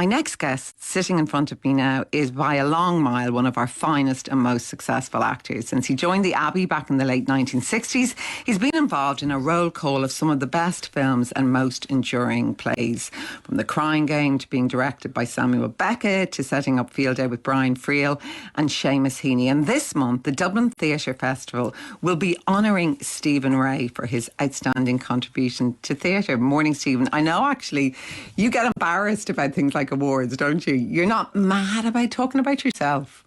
My next guest, sitting in front of me now, is by a long mile one of our finest and most successful actors. Since he joined the Abbey back in the late 1960s, he's been involved in a roll call of some of the best films and most enduring plays. From The Crying Game to being directed by Samuel Beckett to setting up Field Day with Brian Friel and Seamus Heaney. And this month, the Dublin Theatre Festival will be honouring Stephen Ray for his outstanding contribution to theatre. Morning, Stephen. I know, actually, you get embarrassed about things like awards, don't you? You're not mad about talking about yourself.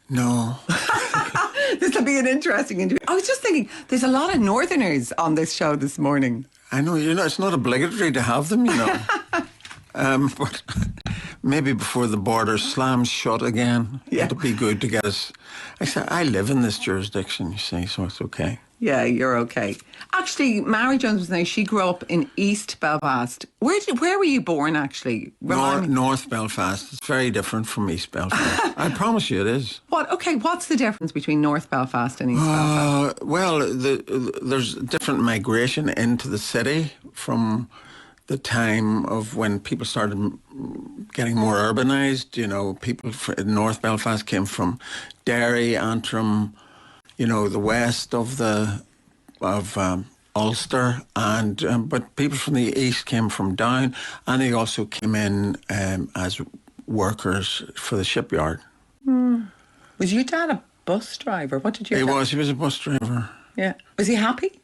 No. This will be an interesting interview. I was just thinking, there's a lot of Northerners on this show this morning. I know, it's not obligatory to have them, but maybe before the border slams shut again, it'll be good to get us. I live in this jurisdiction, you see, so it's okay. Yeah, you're okay. Actually, Mary Jones was there. She grew up in East Belfast. Where were you born, actually? North Belfast. It's very different from East Belfast. I promise you it is. What's the difference between North Belfast and East Belfast? Well, there's different migration into the city from the time of when people started getting more urbanised. People in North Belfast came from Derry, Antrim, the west of Ulster, and but people from the east came from down, and they also came in as workers for the shipyard. Was your dad a bus driver? What did you? He was a bus driver. Yeah. Was he happy?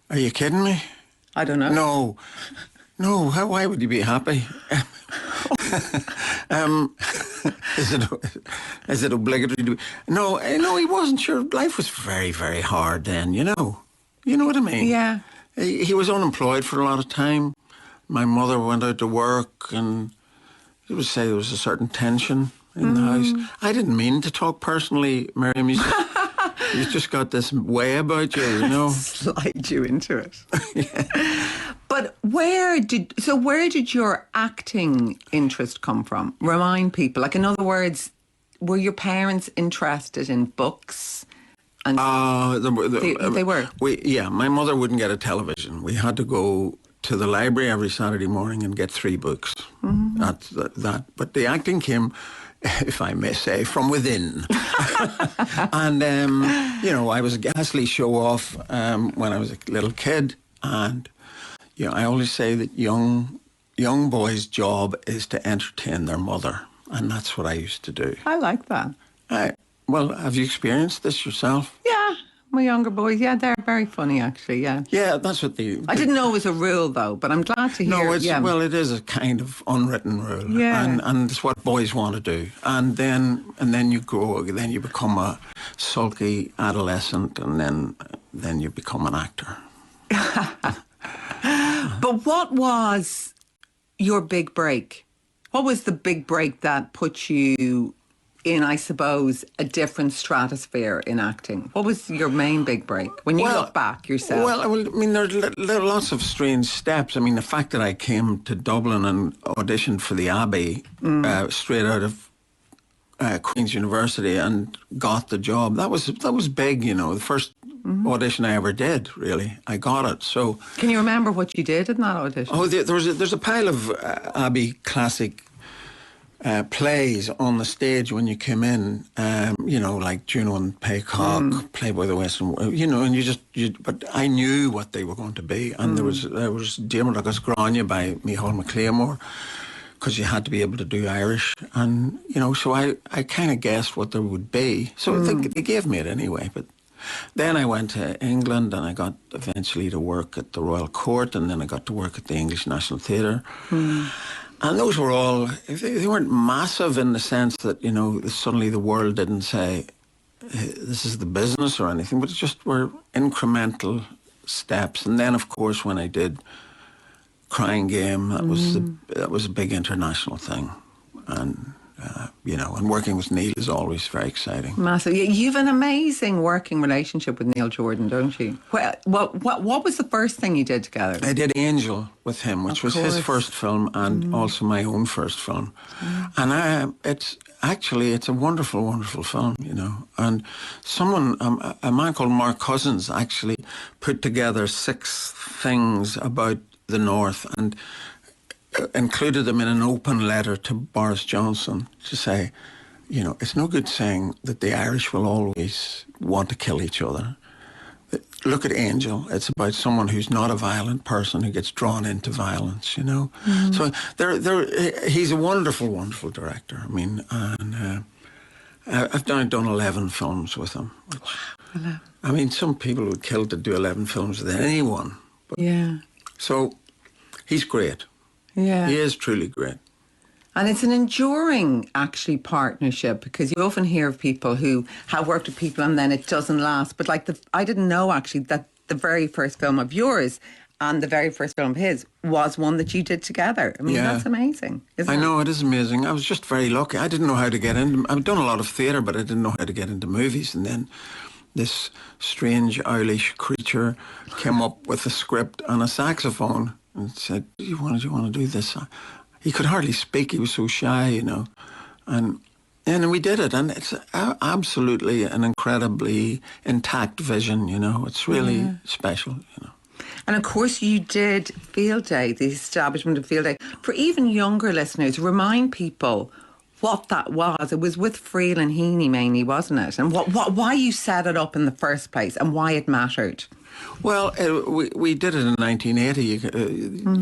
Are you kidding me? I don't know. No. Why would he be happy? Is it obligatory to be? No, he wasn't sure. Life was very, very hard then, You know what I mean? Yeah. He was unemployed for a lot of time. My mother went out to work, and it would say there was a certain tension in the house. I didn't mean to talk personally, Miriam. You just got this way about you, Slide you into it. Yeah. But where did your acting interest come from? Remind people. Like, in other words, were your parents interested in books? And they were. My mother wouldn't get a television. We had to go to the library every Saturday morning and get 3 books. That. But the acting came, if I may say, from within. And I was a ghastly show off when I was a little kid, and I always say that young boys' job is to entertain their mother, and that's what I used to do. I like that. Well, have you experienced this yourself? Yeah, my younger boys. Yeah, they're very funny, actually. Yeah. Yeah, that's what I didn't know it was a rule, though, but I'm glad to hear. No, well, it is a kind of unwritten rule. Yeah. And it's what boys want to do. And then you grow. Then you become a sulky adolescent, and then you become an actor. But what was your big break? What was the big break that put you in, I suppose, a different stratosphere in acting? What was your main big break when you look back yourself? Well, I mean, there are lots of strange steps. I mean, the fact that I came to Dublin and auditioned for the Abbey straight out of Queen's University and got the job, that was big, the first audition I ever did, really. I got it. So, can you remember what you did in that audition? Oh, there's a pile of Abbey classic plays on the stage when you came in, like Juno and Paycock, Playboy the Western, and but I knew what they were going to be, and there was Diarmuid agus Grania by Micheál McLeamore, because you had to be able to do Irish, and so I kind of guessed what there would be, so they gave me it anyway. But then I went to England, and I got eventually to work at the Royal Court, and then I got to work at the English National Theatre. And those were all, they weren't massive in the sense that, suddenly the world didn't say, this is the business or anything, but it just were incremental steps. And then, of course, when I did Crying Game, that was a big international thing. And, and working with Neil is always very exciting. Massive. You've an amazing working relationship with Neil Jordan, don't you? What was the first thing you did together? I did Angel with him, which was his first film and also my own first film. And it's a wonderful, wonderful film, And a man called Mark Cousins actually put together 6 things about the North, and included them in an open letter to Boris Johnson to say, you know, it's no good saying that the Irish will always want to kill each other. Look at Angel. It's about someone who's not a violent person who gets drawn into violence, you know. So he's a wonderful, wonderful director. I mean, and I've done 11 films with him. Which, wow. I mean, some people would kill to do 11 films with anyone. But, yeah. So he's great. Yeah. He is truly great. And it's an enduring, actually, partnership, because you often hear of people who have worked with people and then it doesn't last. But like I didn't know, actually, that the very first film of yours and the very first film of his was one that you did together. I mean, that's amazing, isn't it? I know, it is amazing. I was just very lucky. I didn't know how to get into... I've done a lot of theatre, but I didn't know how to get into movies. And then this strange, owlish creature came up with a script and a saxophone and said, do you want to do this? He could hardly speak. He was so shy, you know. And we did it. And it's absolutely an incredibly intact vision, you know. It's really special, you know. And of course you did Field Day, the establishment of Field Day. For even younger listeners, remind people what that was. It was with Friel and Heaney mainly, wasn't it? And why you set it up in the first place and why it mattered. Well, we did it in 1980.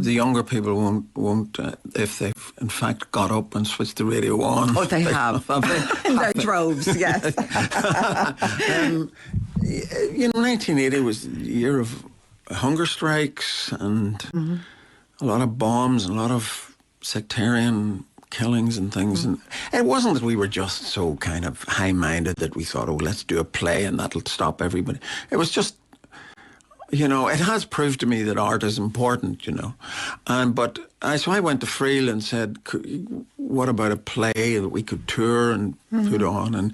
The younger people won't if they've in fact got up and switched to Radio On. Oh, they have. In their droves, yes. You know, 1980 was the year of hunger strikes and a lot of bombs and a lot of sectarian killings and things. And it wasn't that we were just so kind of high-minded that we thought, oh, let's do a play and that'll stop everybody. It was just, you know, it has proved to me that art is important, you know. So I went to Friel and said, what about a play that we could tour and put on? And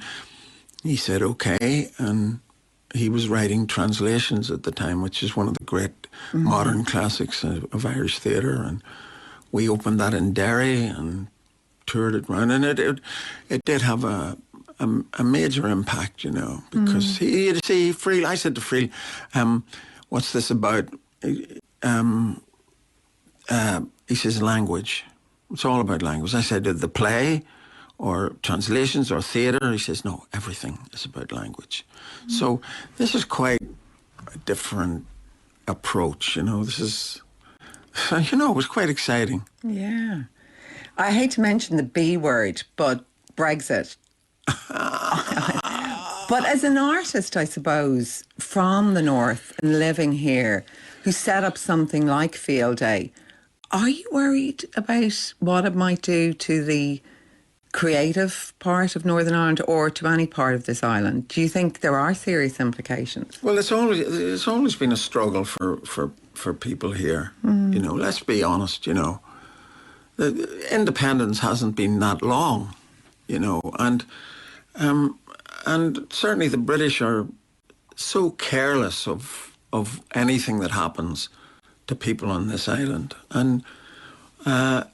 he said, okay. And he was writing Translations at the time, which is one of the great modern classics of Irish theatre. And we opened that in Derry and toured it around. And it did have a major impact, you know, because Friel, I said to Friel, what's this about? He says, language. It's all about language. I said, the play or translations or theatre? He says, no, everything is about language. So this is quite a different approach, you know. This is, you know, it was quite exciting. Yeah. I hate to mention the B word, but Brexit. But as an artist, I suppose, from the north and living here, who set up something like Field Day, are you worried about what it might do to the creative part of Northern Ireland or to any part of this island? Do you think there are serious implications? Well, it's always been a struggle for people here. You know, let's be honest, you know. The independence hasn't been that long, you know, and certainly the British are so careless of anything that happens to people on this island. And,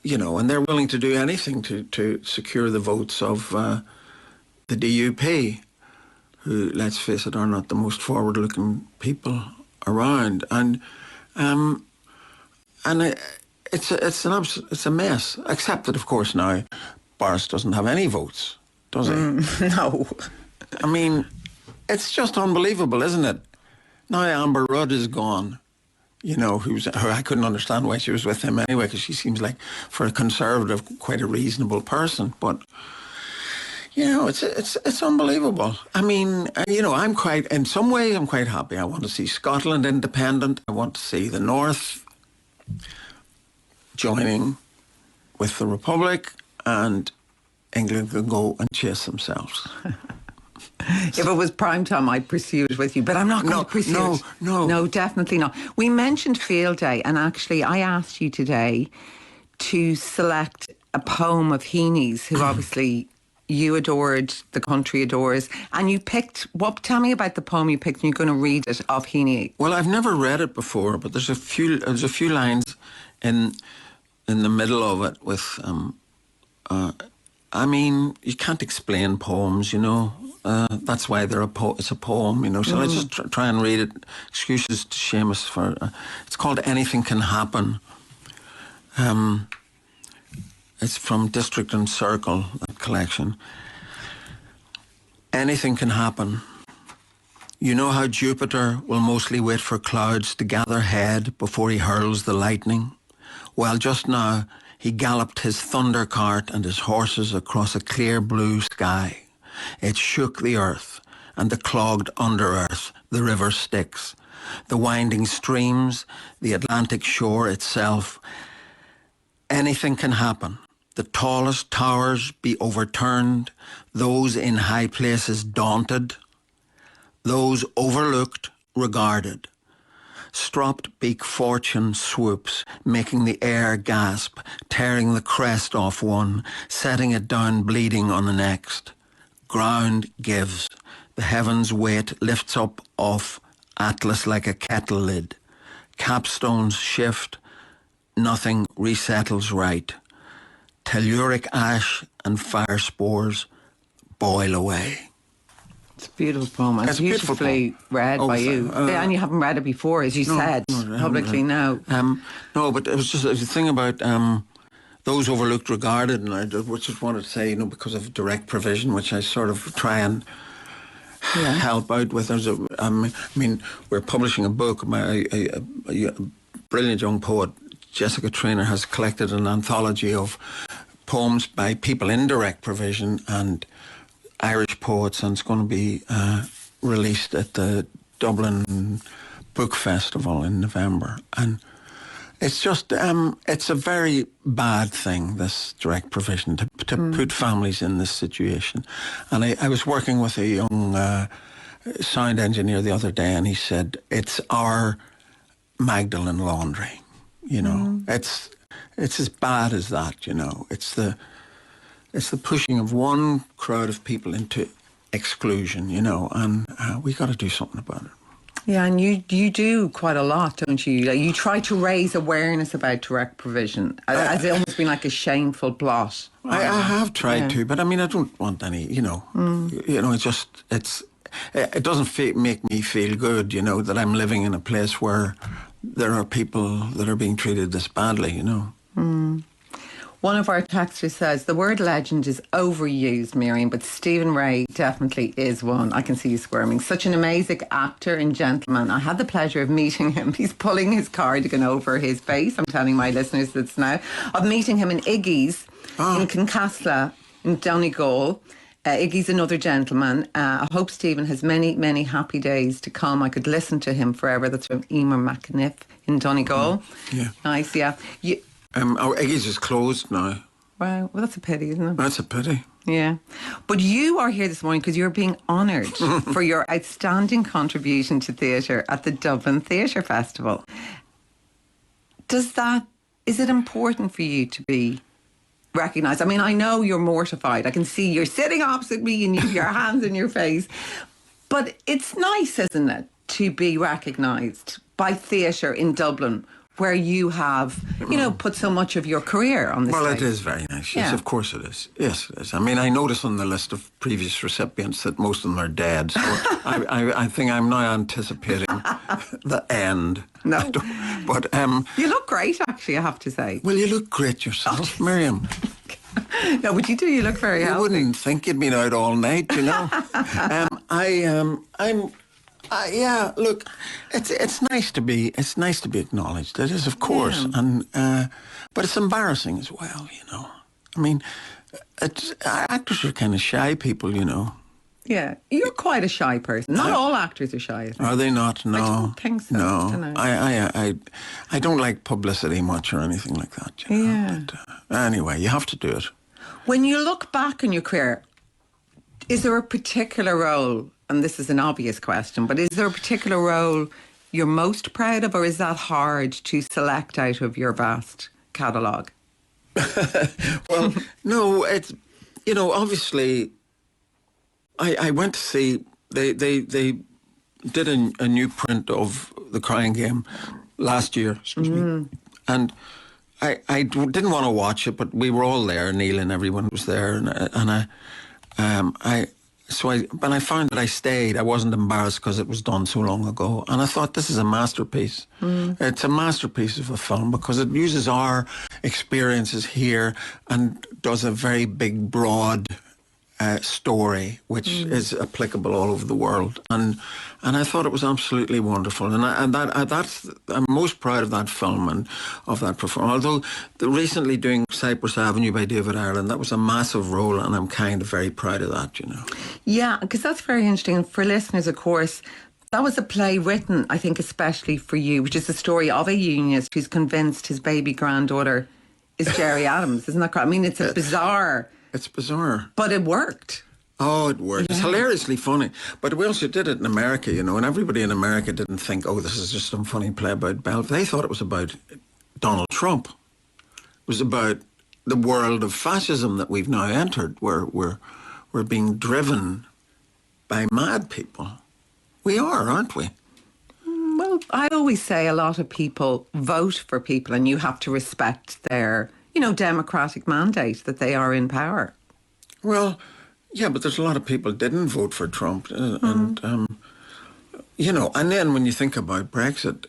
you know, and they're willing to do anything to secure the votes of the DUP, who, let's face it, are not the most forward-looking people around. And it's a mess, except that, of course, now Boris doesn't have any votes, does he? No. I mean, it's just unbelievable, isn't it? Now Amber Rudd is gone, you know, who I couldn't understand why she was with him anyway, because she seems like, for a Conservative, quite a reasonable person. But, you know, it's unbelievable. I mean, you know, in some ways, I'm quite happy. I want to see Scotland independent. I want to see the North joining with the Republic, and England can go and chase themselves. If it was prime time, I'd pursue it with you, but I'm not going to pursue it. No, definitely not. We mentioned Field Day, and actually I asked you today to select a poem of Heaney's, who obviously you adored, the country adores, and you picked, tell me about the poem you picked, and you're going to read it, of Heaney. Well, I've never read it before, but there's a few lines in the middle of it with, I mean, you can't explain poems, you know. That's why it's a poem, you know. So let's just try and read it. Excuses to Seamus for... it's called Anything Can Happen. It's from District and Circle, that collection. Anything can happen. You know how Jupiter will mostly wait for clouds to gather head before he hurls the lightning? Well, just now, he galloped his thunder cart and his horses across a clear blue sky. It shook the earth and the clogged under-earth, the river Styx, the winding streams, the Atlantic shore itself. Anything can happen. The tallest towers be overturned, those in high places daunted, those overlooked regarded. Stropped beak fortune swoops, making the air gasp, tearing the crest off one, setting it down bleeding on the next. Ground gives. The heavens' weight lifts up off Atlas like a kettle lid. Capstones shift. Nothing resettles right. Telluric ash and fire spores boil away. It's a beautiful poem. It's beautifully read by you. And you haven't read it before, as you said, publicly now. No, but it was just a thing about those overlooked, regarded, and I just wanted to say, because of direct provision, which I sort of try and help out with. We're publishing a book. A brilliant young poet, Jessica Traynor, has collected an anthology of poems by people in direct provision and Irish poets, and it's going to be released at the Dublin Book Festival in November. And it's just, it's a very bad thing, this direct provision, to put families in this situation. And I was working with a young sound engineer the other day, and he said, it's our Magdalen Laundry. It's as bad as that. It's the pushing of one crowd of people into exclusion. And we got to do something about it. Yeah, and you do quite a lot, don't you? You try to raise awareness about direct provision, as it almost been like a shameful blot. I have tried to, but I don't want any. It doesn't make me feel good. That I'm living in a place where there are people that are being treated this badly, One of our texters says, the word legend is overused, Miriam, but Stephen Ray definitely is one. I can see you squirming. Such an amazing actor and gentleman. I had the pleasure of meeting him. He's pulling his cardigan over his face. I'm telling my listeners this now. Of meeting him in Iggy's in Kincasla in Donegal. Iggy's another gentleman. I hope Stephen has many, many happy days to come. I could listen to him forever. That's from Emer McAniff in Donegal. Yeah. Nice, yeah. Our Iggy's is closed now. Wow, well, that's a pity, isn't it? That's a pity. Yeah. But you are here this morning because you're being honoured for your outstanding contribution to theatre at the Dublin Theatre Festival. Is it important for you to be recognised? I know you're mortified. I can see you're sitting opposite me and you have your hands in your face. But it's nice, isn't it, to be recognised by theatre in Dublin, where you have, put so much of your career on this stage. It is very nice. Yes, of course it is. Yes, it is. I notice on the list of previous recipients that most of them are dead. So I think I'm now anticipating the end. No. But you look great, actually, I have to say. Well, you look great yourself, Miriam. No, but you do. You look very healthy. You wouldn't think you'd been out all night, yeah, look, it's nice to be acknowledged. It is, of course, and but it's embarrassing as well. Actors are kind of shy people, Yeah, you're quite a shy person. Not all actors are shy, I think. Are they not? No, I don't think so. No, I don't like publicity much or anything like that. But, anyway, you have to do it. When you look back on your career, is there a particular role? And this is an obvious question, but is there a particular role you're most proud of, or is that hard to select out of your vast catalogue? Well, no, it's, obviously, I went to see, they did a new print of The Crying Game last year, excuse me, and I didn't want to watch it, but we were all there, Neil and everyone was there, and I when I found that I stayed, I wasn't embarrassed because it was done so long ago. And I thought, this is a masterpiece. It's a masterpiece of a film because it uses our experiences here and does a very big, broad story, which is applicable all over the world. And I thought it was absolutely wonderful. I'm most proud of that film and of that performance. Although recently doing Cypress Avenue by David Ireland, that was a massive role, and I'm kind of very proud of that, you know. Yeah, because that's very interesting. And for listeners, of course, that was a play written, I think, especially for you, which is the story of a unionist who's convinced his baby granddaughter is Jerry Adams. Isn't that correct? I mean, it's bizarre. It's bizarre. But it worked. Oh, it worked. Yeah. It's hilariously funny. But we also did it in America, you know, and everybody in America didn't think, oh, this is just some funny play about Belfast. They thought it was about Donald Trump. It was about the world of fascism that we've now entered, where we're being driven by mad people. We are, aren't we? Well, I always say a lot of people vote for people and you have to respect their, democratic mandate that they are in power. Well, yeah, but there's a lot of people didn't vote for Trump. And then when you think about Brexit,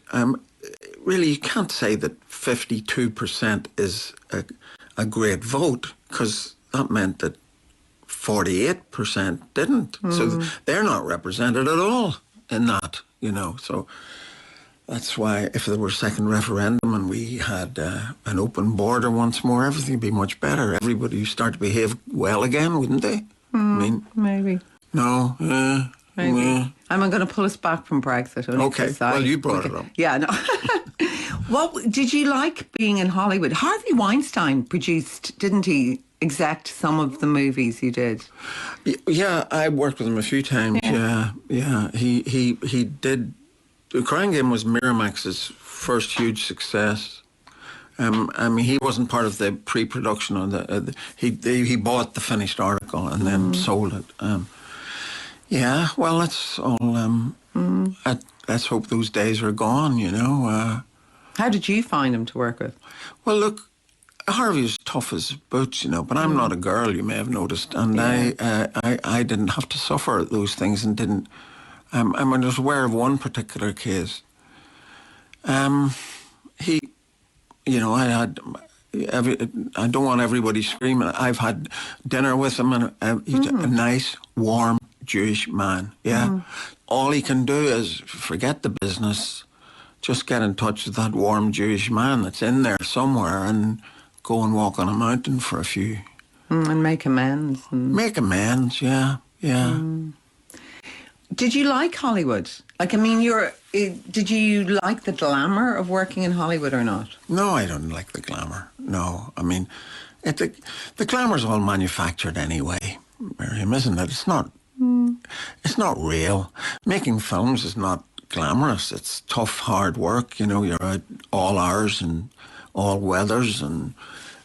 really you can't say that 52% is a great vote, because that meant that 48% didn't. So they're not represented at all in that, So that's why if there were a second referendum and we had an open border once more, everything would be much better. Everybody would start to behave well again, wouldn't they? Maybe. No, maybe. I'm going to pull us back from Brexit. Okay, well, you brought it up. Yeah, no. What did you like being in Hollywood? Harvey Weinstein produced, didn't he, exec some of the movies you did? Yeah, I worked with him a few times. Yeah. He did. The Crying Game was Miramax's first huge success. He wasn't part of the pre-production on he bought the finished article and then sold it. Well, that's all. Let's hope those days are gone. How did you find him to work with? Well, look, Harvey was tough as boots, but I'm not a girl. You may have noticed, and I didn't have to suffer those things, and didn't. I was aware of one particular case. I had I don't want everybody screaming. I've had dinner with him, and he's a nice, warm Jewish man. Yeah, all he can do is forget the business, just get in touch with that warm Jewish man that's in there somewhere, and go and walk on a mountain for a few, and make amends. Make amends. Yeah. Did you like Hollywood? Did you like the glamour of working in Hollywood or not? No, I don't like the glamour. No, the glamour's all manufactured anyway, Miriam, isn't it? It's not. It's not real. Making films is not glamorous. It's tough, hard work. You're out all hours and all weathers, and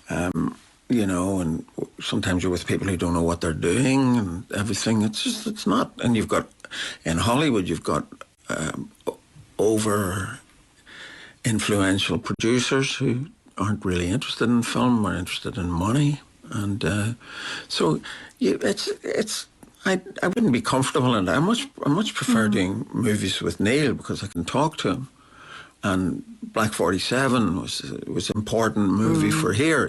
and sometimes you're with people who don't know what they're doing and everything. It's not. And in Hollywood, you've got over influential producers who aren't really interested in film, are interested in money, and I wouldn't be comfortable in that. I much prefer doing movies with Neil, because I can talk to him. And Black 47 was an important movie for here,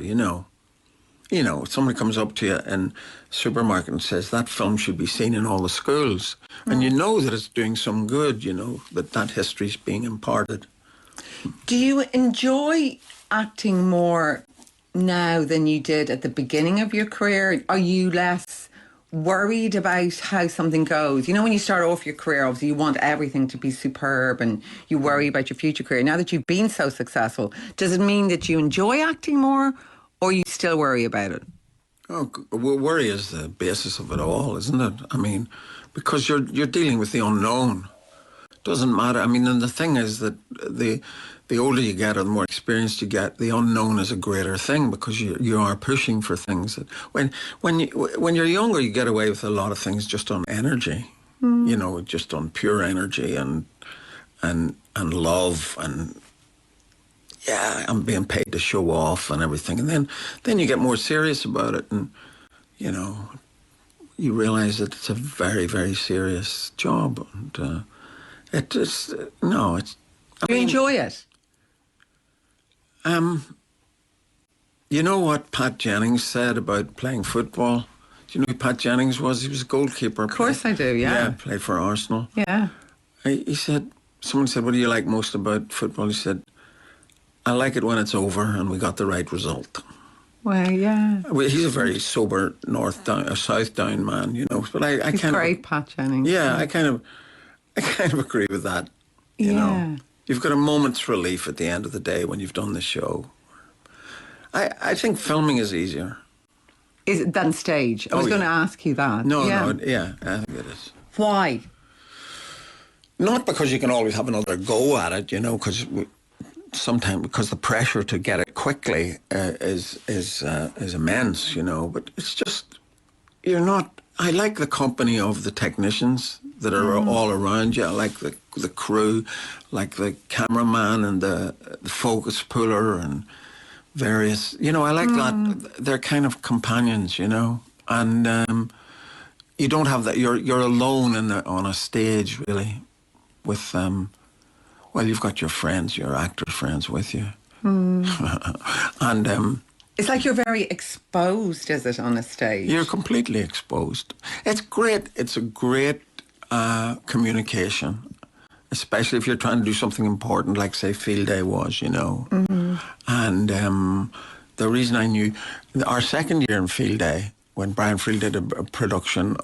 if somebody comes up to you in a supermarket and says that film should be seen in all the schools, and you know that it's doing some good, that history's being imparted. Do you enjoy acting more now than you did at the beginning of your career? Are you less worried about how something goes? When you start off your career, obviously you want everything to be superb and you worry about your future career. Now that you've been so successful, does it mean that you enjoy acting more, or you still worry about it? Oh, worry is the basis of it all, isn't it? Because you're dealing with the unknown. It doesn't matter. And the thing is that the older you get or the more experienced you get, the unknown is a greater thing, because you are pushing for things that when you're younger, you get away with a lot of things just on energy, just on pure energy and love, and I'm being paid to show off and everything. And then you get more serious about it, and you realise that it's a very, very serious job. And it is, no, it's... Do you enjoy it? You know what Pat Jennings said about playing football? Do you know who Pat Jennings was? He was a goalkeeper. Of course I do, yeah. Yeah, played for Arsenal. Yeah. He said, someone said, what do you like most about football? He said, I like it when it's over and we got the right result. Well, yeah. Well, he's a very sober South Down man, you know. But I He's kind great, of... Pat Jennings. Yeah, I kind of agree with that, you know. You've got a moment's relief at the end of the day when you've done the show. I think filming is easier. Is it than stage? I was going to ask you that. No, I think it is. Why? Not because you can always have another go at it, you know, sometimes because the pressure to get it quickly is immense, you know. But it's just, you're not... I like the company of the technicians that are all around you. I like the crew, like the cameraman and the focus puller and various... You know, I like that. They're kind of companions, you know. And you don't have that. You're alone on a stage, really, with... well, you've got your friends, your actor friends with you. And... it's like you're very exposed, is it, on a stage? You're completely exposed. It's great. It's a great communication, especially if you're trying to do something important, like, say, Field Day was, you know. And the reason I knew... Our second year in Field Day, when Brian Friel did a production,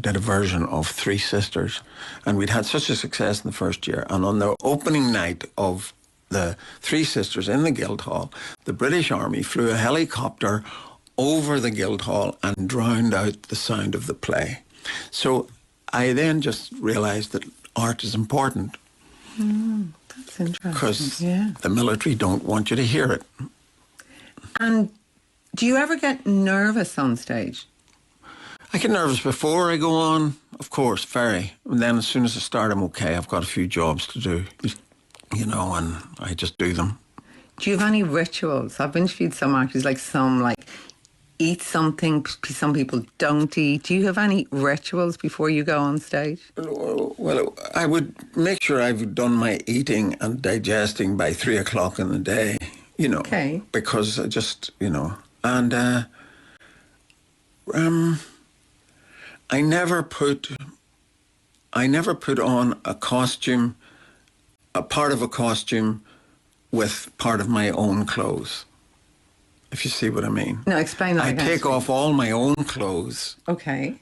did a version of Three Sisters, and we'd had such a success in the first year, and on the opening night of the Three Sisters in the Guildhall, the British Army flew a helicopter over the Guildhall and drowned out the sound of the play. So I then just realised that art is important. That's interesting. Because the military don't want you to hear it. And do you ever get nervous on stage? I get nervous before I go on, of course, very. And then as soon as I start, I'm okay. I've got a few jobs to do, you know, and I just do them. Do you have any rituals? I've interviewed some actors, some eat something, some people don't eat. Do you have any rituals before you go on stage? Well, I would make sure I've done my eating and digesting by 3 o'clock in the day, you know. Okay. Because I just, you know, and I never put on a costume, a part of a costume with part of my own clothes. If you see what I mean. No, explain that. I take off all my own clothes. Okay.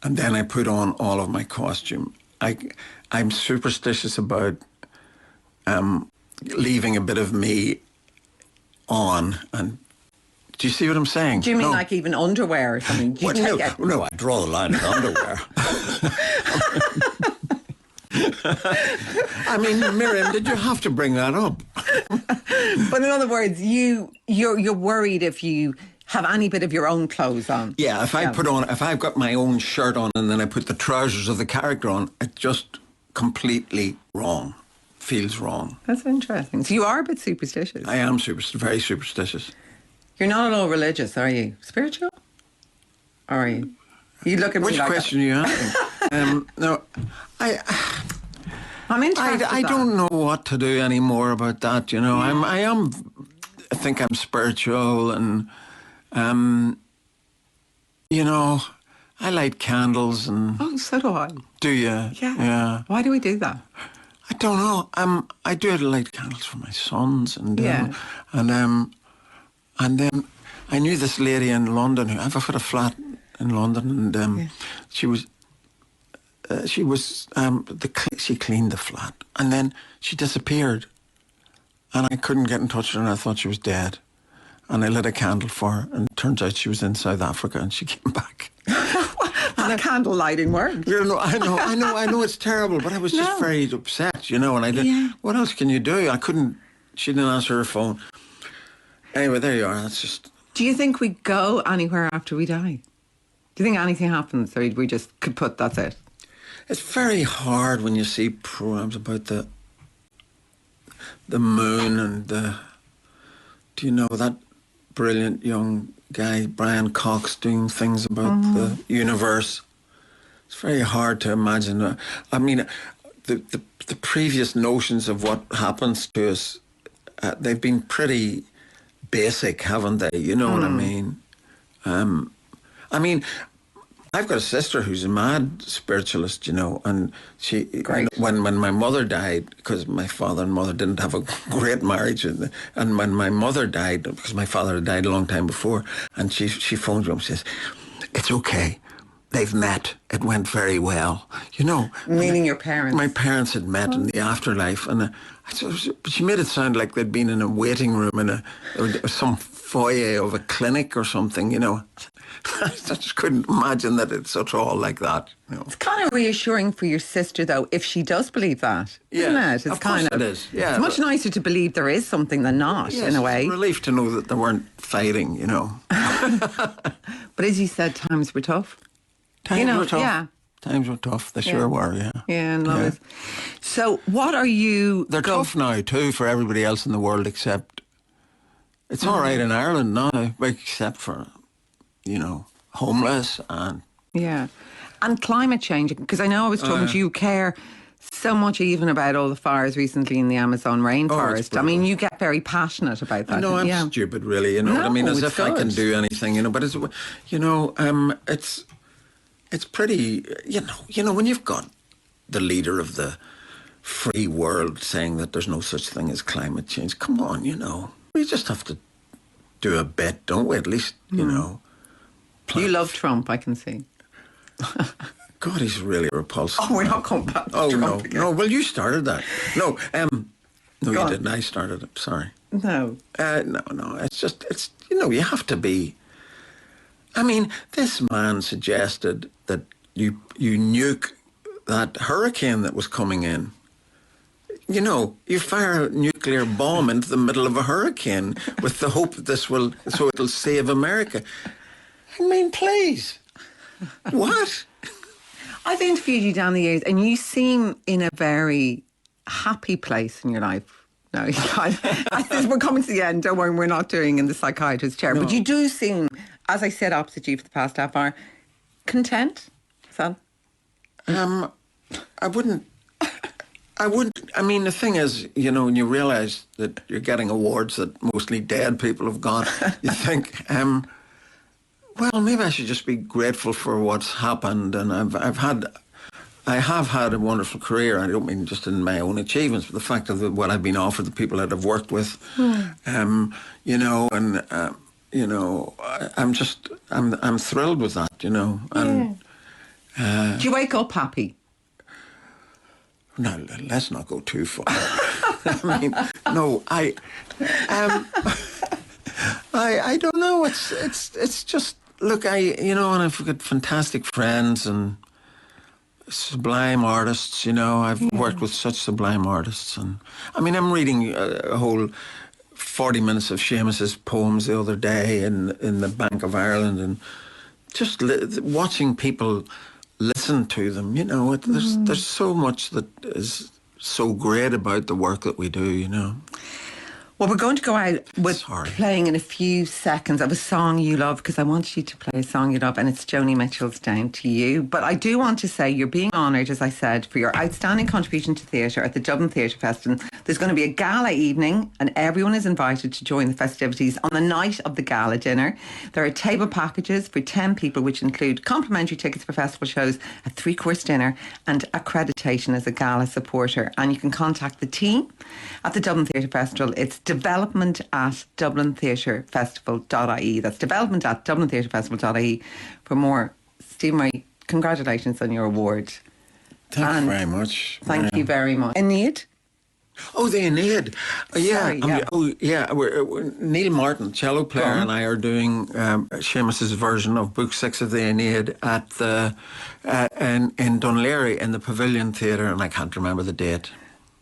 And then I put on all of my costume. I'm superstitious about leaving a bit of me on. And do you see what I'm saying? Do you mean like even underwear or something? Do you no, I draw the line at underwear. I mean, Miriam, did you have to bring that up? But in other words, you're worried if you have any bit of your own clothes on. Yeah, if I've got my own shirt on and then I put the trousers of the character on, it's just completely wrong. Feels wrong. That's interesting. So you are a bit superstitious. I am very superstitious. You're not at all religious, are you? Spiritual? Or are you? You look at me Which like question are you asking? No, I'm interested. I don't know what to do anymore about that. You know, Yeah. I think I'm spiritual, and you know, I light candles and. Oh, so do I. Do you? Yeah. Yeah. Why do we do that? I don't know. I do light candles for my sons, and and then I knew this lady in London who I've got a flat in London, and she cleaned the flat, and then she disappeared, and I couldn't get in touch with her, and I thought she was dead, and I lit a candle for her, and it turns out she was in South Africa, and she came back. That candle lighting works. You know, I know it's terrible, but I was just very upset, you know, and I did. Yeah. What else can you do? I couldn't. She didn't answer her phone. Anyway, there you are. That's just. Do you think we go anywhere after we die? Do you think anything happens, or we just could put that's it? It's very hard when you see programs about the moon and the. Do you know that brilliant young guy Brian Cox doing things about the universe it's very hard to imagine. I mean, the previous notions of what happens to us, they've been pretty basic, haven't they? You know what I mean? I mean, I've got a sister who's a mad spiritualist, you know, and she, you know, when my mother died, because my father and mother didn't have a great marriage, and when my mother died, because my father had died a long time before, and she phoned me and says, "It's okay. They've met. It went very well." You know. Meaning your parents? My parents had met in the afterlife, and she made it sound like they'd been in a waiting room in some foyer of a clinic or something, you know. I just couldn't imagine that it's at all like that. You know. It's kind of reassuring for your sister, though, if she does believe that, isn't it? It's course it is. Yeah, it's much nicer to believe there is something than not, in a way. It's a relief to know that they weren't fighting, you know. But as you said, times were tough. Times were tough. Yeah. Times were tough. They sure were, yeah. Yeah, no. Yeah. So what are you... They're tough now, too, for everybody else in the world, except... It's all right in Ireland now, except for, you know, homeless and... Yeah. And climate change, because I know I was talking to you, care so much even about all the fires recently in the Amazon rainforest. I mean, you get very passionate about that. No, I'm stupid, really, you know what I mean? As if I can do anything, you know, but it's, you know, it's pretty, you know, when you've got the leader of the free world saying that there's no such thing as climate change, come on, you know. We just have to do a bit, don't we? At least, you know. You love Trump, I can see. God, he's really repulsive. Oh, we're not coming back to Trump no. again. No, well, you started that. No, you on. didn't. I started it. Sorry. No. No. It's you know, you have to be... I mean, this man suggested that you nuke that hurricane that was coming in. You know, you fire a nuclear bomb into the middle of a hurricane with the hope that it'll save America. I mean, please. What? I've interviewed you down the years and you seem in a very happy place in your life. No, we're coming to the end. Don't worry, we're not doing in the psychiatrist's chair. No. But you do seem, as I said opposite you for the past half hour, content, son? I wouldn't. I mean, the thing is, you know, when you realise that you're getting awards that mostly dead people have got, you think, well, maybe I should just be grateful for what's happened. And I have had a wonderful career. I don't mean just in my own achievements, but the fact of what I've been offered, the people that I've worked with, you know, and you know, I'm thrilled with that, you know. And do you wake up happy? No, let's not go too far. I mean, no, I don't know. It's just, look, you know, and I've got fantastic friends and sublime artists, you know. I've worked with such sublime artists. And I mean, I'm reading a whole 40 minutes of Seamus's poems the other day in the Bank of Ireland, and just watching people listen to them, you know. There's so much that is so great about the work that we do, you know. Well, we're going to go out with playing in a few seconds of a song you love, because I want you to play a song you love, and it's Joni Mitchell's Down to You. But I do want to say you're being honoured, as I said, for your outstanding contribution to theatre at the Dublin Theatre Festival. There's going to be a gala evening, and everyone is invited to join the festivities on the night of the gala dinner. There are table packages for 10 people, which include complimentary tickets for festival shows, a 3-course dinner, and accreditation as a gala supporter. And you can contact the team at the Dublin Theatre Festival. It's development@dublintheatrefestival.ie. That's development@dublintheatrefestival.ie for more. Stephen Ray, congratulations on your award. Thank you very much. Thank you very much. Aeneid? Oh, the Aeneid. Sorry, Neil Martin, cello player, and I are doing Seamus's version of Book 6 of the Aeneid at in Dún Laoghaire in the Pavilion Theatre, and I can't remember the date.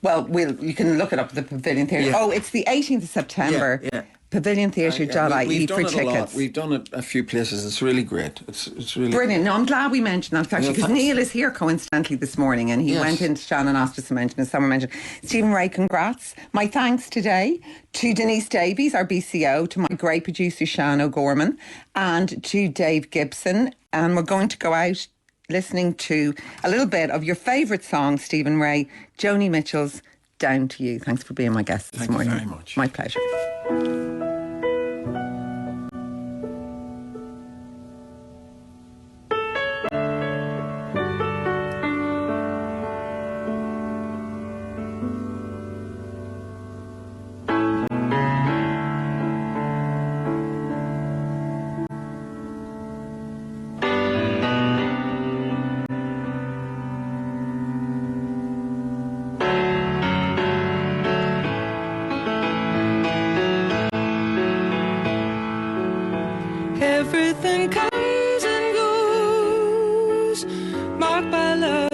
Well, you can look it up at the Pavilion Theatre. Yeah. Oh, it's the 18th of September. Yeah. Pavilliontheatre.ie for tickets. We've done it a few places. It's really great. It's really brilliant. No, I'm glad we mentioned that, actually, because Neil is here coincidentally this morning, and he went into Shannon asked us to mention, as someone mentioned. Stephen Ray, congrats. My thanks today to Denise Davies, our BCO, to my great producer Sian O'Gorman, and to Dave Gibson. And we're going to go out listening to a little bit of your favourite song, Stephen Ray, Joni Mitchell's Down to You. Thanks for being my guest this morning. Thank you very much. My pleasure. Everything comes and goes, marked by love.